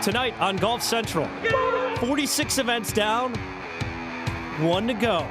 Tonight on Golf Central, 46 events down, 1 to go.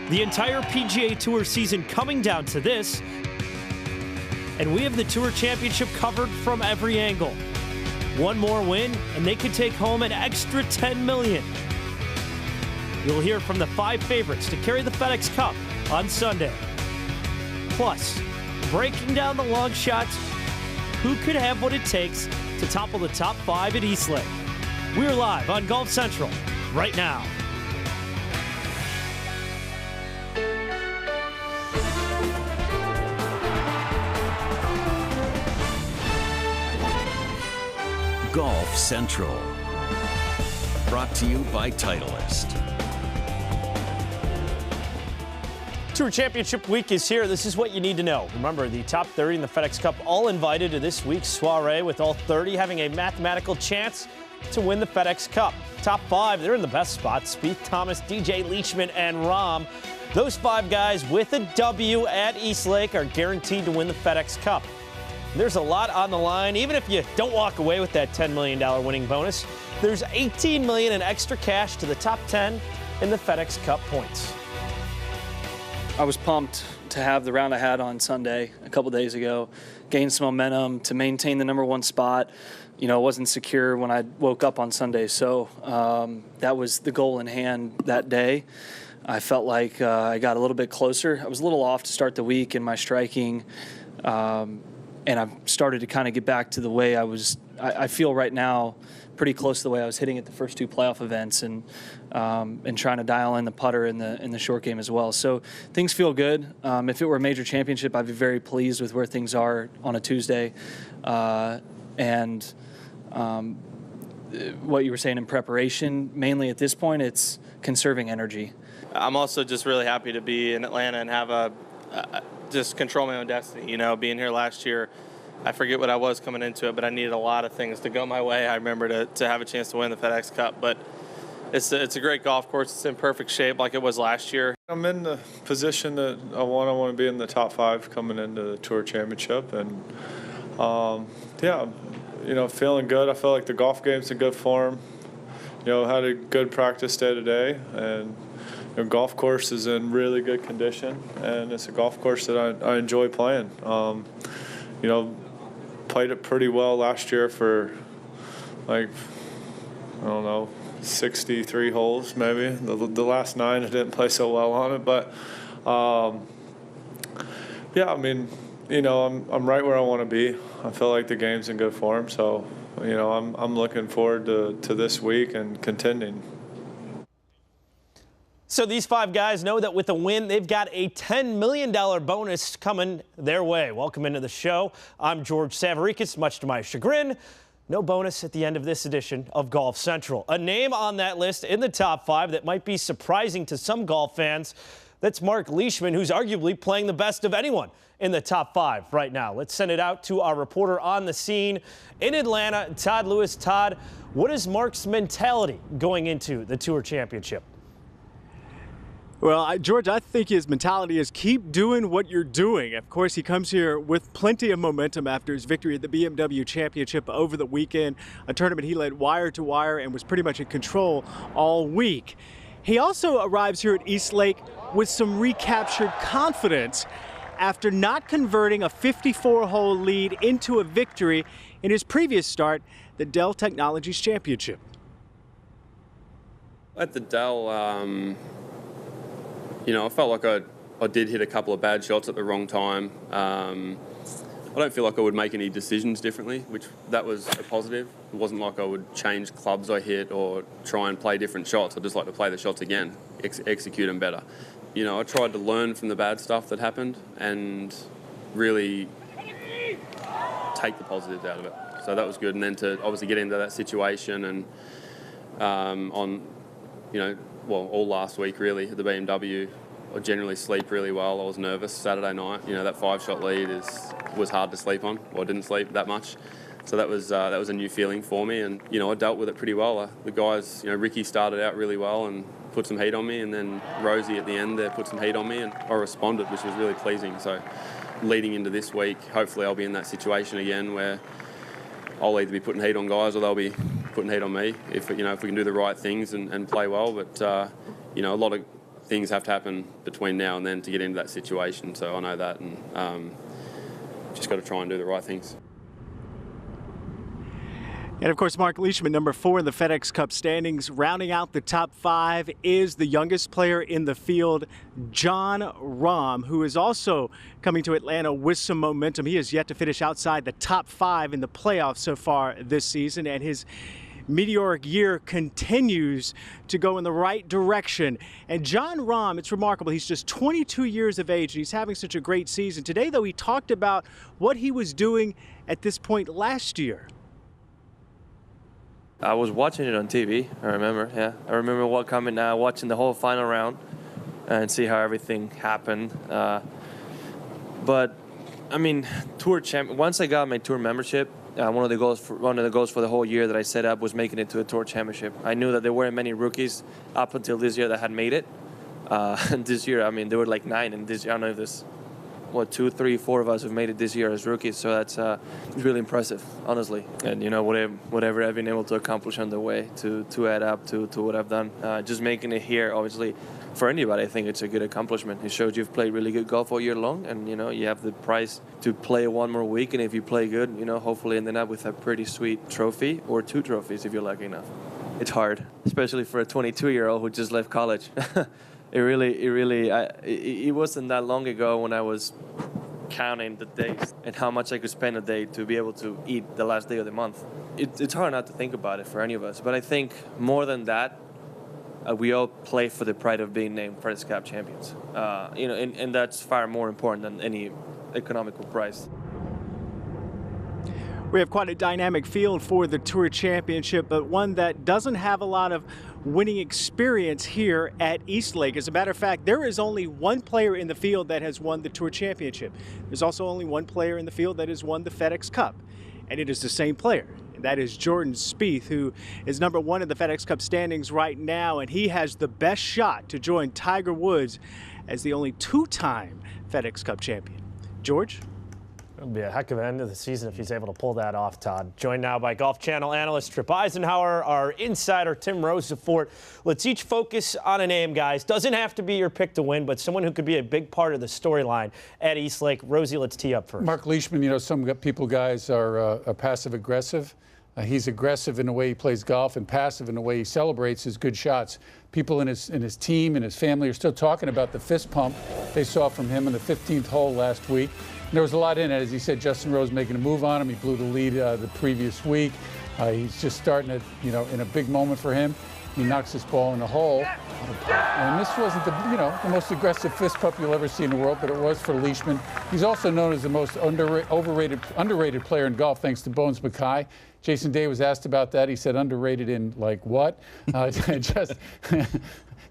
The entire PGA Tour season coming down to this, and we have the Tour Championship covered from every angle. One more win, and they could take home an extra $10 million. You'll hear from the 5 favorites to carry the FedEx Cup on Sunday. Plus, breaking down the long shots, who could have what it takes to topple the top 5 at East Lake. We're live on Golf Central right now. Golf Central, brought to you by Titleist. Tour Championship Week is here. This is what you need to know. Remember, the top 30 in the FedEx Cup all invited to this week's soiree, with all 30 having a mathematical chance to win the FedEx Cup. Top 5, they're in the best spots. Spieth, Thomas, DJ Leishman, and Rahm. Those 5 guys with a W at East Lake are guaranteed to win the FedEx Cup. There's a lot on the line. Even if you don't walk away with that $10 million winning bonus, there's $18 million in extra cash to the top 10 in the FedEx Cup points. I was pumped to have the round I had on Sunday a couple days ago, gain some momentum to maintain the #1 spot. You know, it wasn't secure when I woke up on Sunday, so that was the goal in hand that day. I felt like I got a little bit closer. I was a little off to start the week in my striking, and I've started to kind of get back to the way I feel right now, pretty close to the way I was hitting at the first 2 playoff events, and trying to dial in the putter in the short game as well. So things feel good. If it were a major championship, I'd be very pleased with where things are on a Tuesday. And what you were saying in preparation, mainly at this point, it's conserving energy. I'm also just really happy to be in Atlanta and have just control my own destiny. You know, being here last year, I forget what I was coming into it, but I needed a lot of things to go my way. I remember to have a chance to win the FedEx Cup, but it's a great golf course. It's in perfect shape like it was last year. I'm in the position that I want to be in the top 5 coming into the Tour Championship, and yeah, you know, feeling good. I feel like the golf game's in good form. You know, had a good practice day today, and the golf course is in really good condition, and it's a golf course that I enjoy playing. You know, played it pretty well last year for, like, I don't know, 63 holes maybe. The last 9 I didn't play so well on it, but yeah, I mean, you know, I'm right where I want to be. I feel like the game's in good form, so you know, I'm looking forward to this week and contending. So these 5 guys know that with a win, they've got a $10 million bonus coming their way. Welcome into the show. I'm George Savaricas, much to my chagrin. No bonus at the end of this edition of Golf Central. A name on that list in the top 5 that might be surprising to some golf fans. That's Mark Leishman, who's arguably playing the best of anyone in the top 5 right now. Let's send it out to our reporter on the scene in Atlanta, Todd Lewis. Todd, what is Mark's mentality going into the Tour Championship? Well, George, I think his mentality is keep doing what you're doing. Of course, he comes here with plenty of momentum after his victory at the BMW Championship over the weekend, a tournament he led wire to wire and was pretty much in control all week. He also arrives here at East Lake with some recaptured confidence after not converting a 54-hole lead into a victory in his previous start, the Dell Technologies Championship. At the Dell, you know, I felt like I did hit a couple of bad shots at the wrong time. I don't feel like I would make any decisions differently, which that was a positive. It wasn't like I would change clubs I hit or try and play different shots. I just like to play the shots again, execute them better. You know, I tried to learn from the bad stuff that happened and really take the positives out of it. So that was good. And then to obviously get into that situation and on, you know, well, all last week really at the BMW, I generally sleep really well. I was nervous Saturday night. You know, that 5-shot lead was hard to sleep on. Well, I didn't sleep that much. So that was a new feeling for me, and you know, I dealt with it pretty well. The guys, you know, Ricky started out really well and put some heat on me, and then Rosie at the end there put some heat on me, and I responded, which was really pleasing. So leading into this week, hopefully I'll be in that situation again where I'll either be putting heat on guys or they'll be putting heat on me if we can do the right things and play well. But a lot of things have to happen between now and then to get into that situation. So I know that, and just got to try and do the right things. And of course, Mark Leishman, number 4 in the FedEx Cup standings. Rounding out the top 5 is the youngest player in the field, Jon Rahm, who is also coming to Atlanta with some momentum. He has yet to finish outside the top 5 in the playoffs so far this season, and his meteoric year continues to go in the right direction. And Jon Rahm, it's remarkable. He's just 22 years of age, and he's having such a great season. Today, though, he talked about what he was doing at this point last year. I was watching it on TV, I remember, yeah. I remember watching the whole final round and see how everything happened. But, I mean, once I got my tour membership, one of the goals for the whole year that I set up was making it to a tour championship. I knew that there weren't many rookies up until this year that had made it. And this year, I mean, there were like 9, and this year, I don't know if there's 2, 3, 4 of us have made it this year as rookies, so that's really impressive, honestly. And whatever I've been able to accomplish on the way to add up to what I've done, just making it here, obviously, for anybody, I think it's a good accomplishment. It shows you've played really good golf all year long, and you have the prize to play one more week, and if you play good, hopefully ending up with a pretty sweet trophy or 2 trophies if you're lucky enough. It's hard, especially for a 22-year-old who just left college. It wasn't that long ago when I was counting the days and how much I could spend a day to be able to eat the last day of the month. It's hard not to think about it for any of us, but I think more than that, we all play for the pride of being named FedEx Cup champions. And that's far more important than any economical prize. We have quite a dynamic field for the Tour Championship, but one that doesn't have a lot of winning experience here at East Lake. As a matter of fact, there is only one player in the field that has won the Tour Championship. There's also only one player in the field that has won the FedEx Cup, and it is the same player. And that is Jordan Spieth, who is number 1 in the FedEx Cup standings right now, and he has the best shot to join Tiger Woods as the only 2-time FedEx Cup champion. George? It'll be a heck of an end of the season if he's able to pull that off, Todd. Joined now by Golf Channel analyst Tripp Eisenhower, our insider Tim Rosefort. Let's each focus on a name, guys. Doesn't have to be your pick to win, but someone who could be a big part of the storyline at East Lake. Rosie, let's tee up first. Mark Leishman, some guys are passive-aggressive. He's aggressive in the way he plays golf and passive in the way he celebrates his good shots. People in his team and his family are still talking about the fist pump they saw from him in the 15th hole last week. And there was a lot in it. As he said, Justin Rose making a move on him. He blew the lead the previous week. He's just starting to, in a big moment for him. He knocks this ball in the hole. And this wasn't the most aggressive fist pump you'll ever see in the world, but it was for Leishman. He's also known as the most underrated player in golf, thanks to Bones Mackay. Jason Day was asked about that. He said underrated in like what?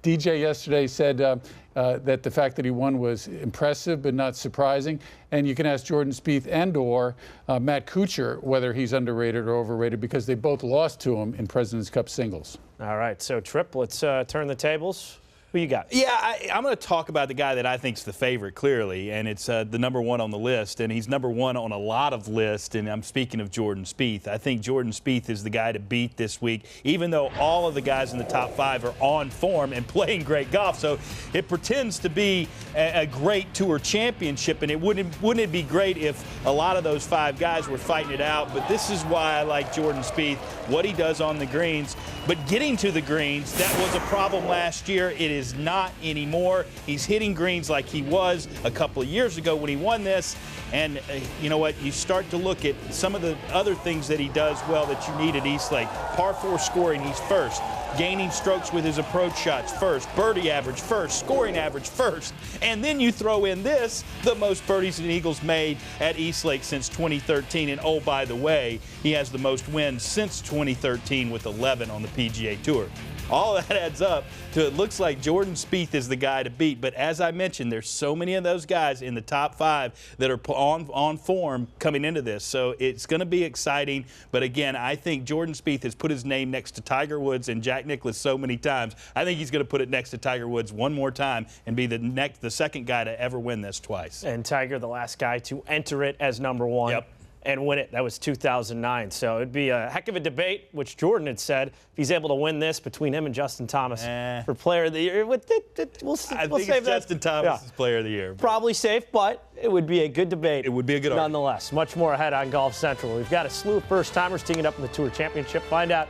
DJ yesterday said that the fact that he won was impressive but not surprising. And you can ask Jordan Spieth and or Matt Kuchar whether he's underrated or overrated, because they both lost to him in President's Cup singles. All right, so Tripp, let's turn the tables. Who you got? Yeah, I'm going to talk about the guy that I think's the favorite, clearly, and it's the number 1 on the list, and he's number 1 on a lot of lists, and I'm speaking of Jordan Spieth. I think Jordan Spieth is the guy to beat this week, even though all of the guys in the top 5 are on form and playing great golf. So it pretends to be a great Tour Championship, and wouldn't it be great if a lot of those 5 guys were fighting it out? But this is why I like Jordan Spieth, what he does on the greens. But getting to the greens, that was a problem last year. It is not anymore. He's hitting greens like he was a couple of years ago when he won this. And you know what? You start to look at some of the other things that he does well that you need at East Lake. Par 4 scoring, he's first. Gaining strokes with his approach shots, first. Birdie average, first. Scoring average, first. And then you throw in this, the most birdies and eagles made at East Lake since 2013. And oh, by the way, he has the most wins since 2013 with 11 on the PGA Tour. All that adds up to it looks like Jordan Spieth is the guy to beat. But as I mentioned, there's so many of those guys in the top 5 that are on form coming into this. So it's going to be exciting. But again, I think Jordan Spieth has put his name next to Tiger Woods and Jack Nicklaus so many times. I think he's going to put it next to Tiger Woods one more time and be the second guy to ever win this twice. And Tiger, the last guy to enter it as number 1. Yep. and win it. That was 2009. So it'd be a heck of a debate, which Jordan had said, if he's able to win this between him and Justin Thomas for Player of the Year. We'll I think it's Justin Thomas is Player of the Year. Probably safe, but it would be a good debate. It would be a good argument. Nonetheless, much more ahead on Golf Central. We've got a slew of first-timers teeing it up in the Tour Championship. Find out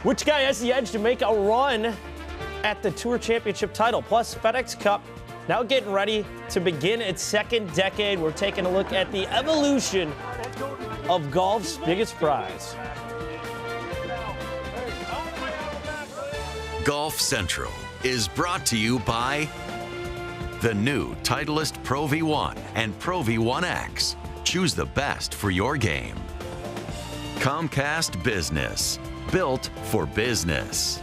which guy has the edge to make a run at the Tour Championship title. Plus, FedEx Cup now getting ready to begin its second decade. We're taking a look at the evolution of golf's biggest prize. Golf Central is brought to you by the new Titleist Pro V1 and Pro V1X. Choose the best for your game. Comcast Business, built for business.